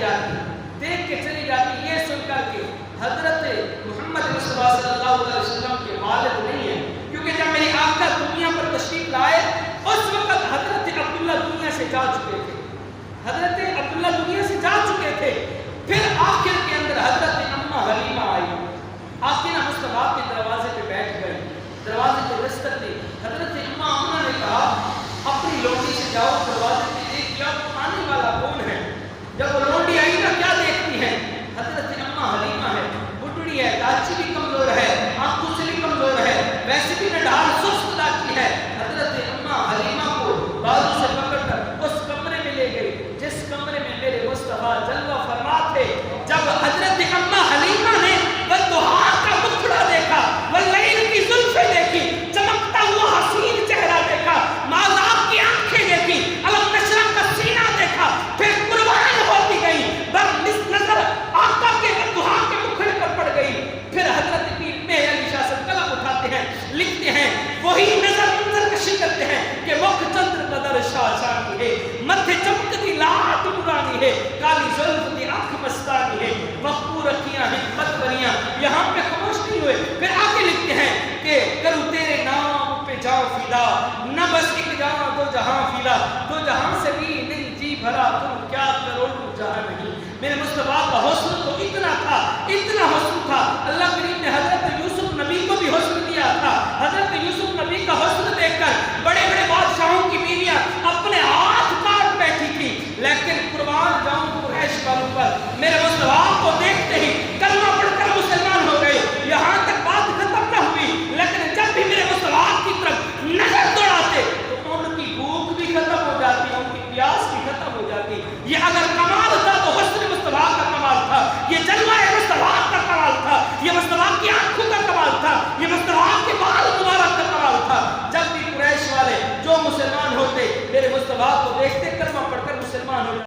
جاتی، دیکھ کے چلی جاتی، یہ سن کر کے حضرت محمد مصطفیٰ صلی اللہ علیہ وسلم کے والد نہیں ہیں، کیونکہ جب میرے آقا دنیا پر تشریف لائے اس وقت حضرت عبداللہ دنیا سے جا چکے تھے، حضرت عبداللہ دنیا سے جا چکے تھے۔ پھر آخر کے اندر حضرت اماں حلیمہ آئی، آخر مصطفیٰ کے دروازے پہ بیٹھ گئی، دروازے پہ دستک دی۔ حضرت اماں آمنہ نے کہا اپنی لونڈی سے جاؤ دروازے پہ دیکھ جاؤ آنے والا کون ہے۔ جب وہ لونڈی آئی نا کیا دیکھتی ہے؟ حضرت اماں حلیمہ ہے، بڈڑی ہے، داچی بھی کمزور ہے، آنکھوں سے بھی کمزور ہے، ویسے بھی نڈھال سست لاتی ہے۔ حضرت اماں حلیمہ کو بازو سے پکڑ کر اس کمرے میں لے گئی جس کمرے میں میرے مصطفیٰ جلوہ فرما تھے۔ جب حضرت اماں حلیمہ نے والضحیٰ کا مکھڑا دیکھا، واللیل کی زلفیں دیکھی، چمکتا ہوا حسین چہرہ دیکھا، ماذاب کی آنکھیں دیکھی، علم نشرح کا سینہ دیکھا، پھر قربان ہوتی گئی، نظر آقا کے والضحیٰ کے مکھڑے پر پڑ گئی۔ پھر حضرت پیر مہر علی شاہ صاحب قلم اٹھاتے ہیں، لکھتے ہیں، وہی نظر منظر کشی کرتے ہیں کہ مکھ چندر بدر شاہ شانی ہے، متھے چمکتی لات نورانی ہے، کالی زلف دی آنکھ مستانی ہے، مخبور اکھیاں حکمت بریاں۔ یہاں پہ خاموش نہیں ہوئے، پھر آگے لکھتے ہیں کہ کروں تیرے نام پہ جاؤ فدا، نہ بس ایک جہاں دو جہاں فدا، دو جہاں سے بھی نہیں جی بھرا تم کیا کرو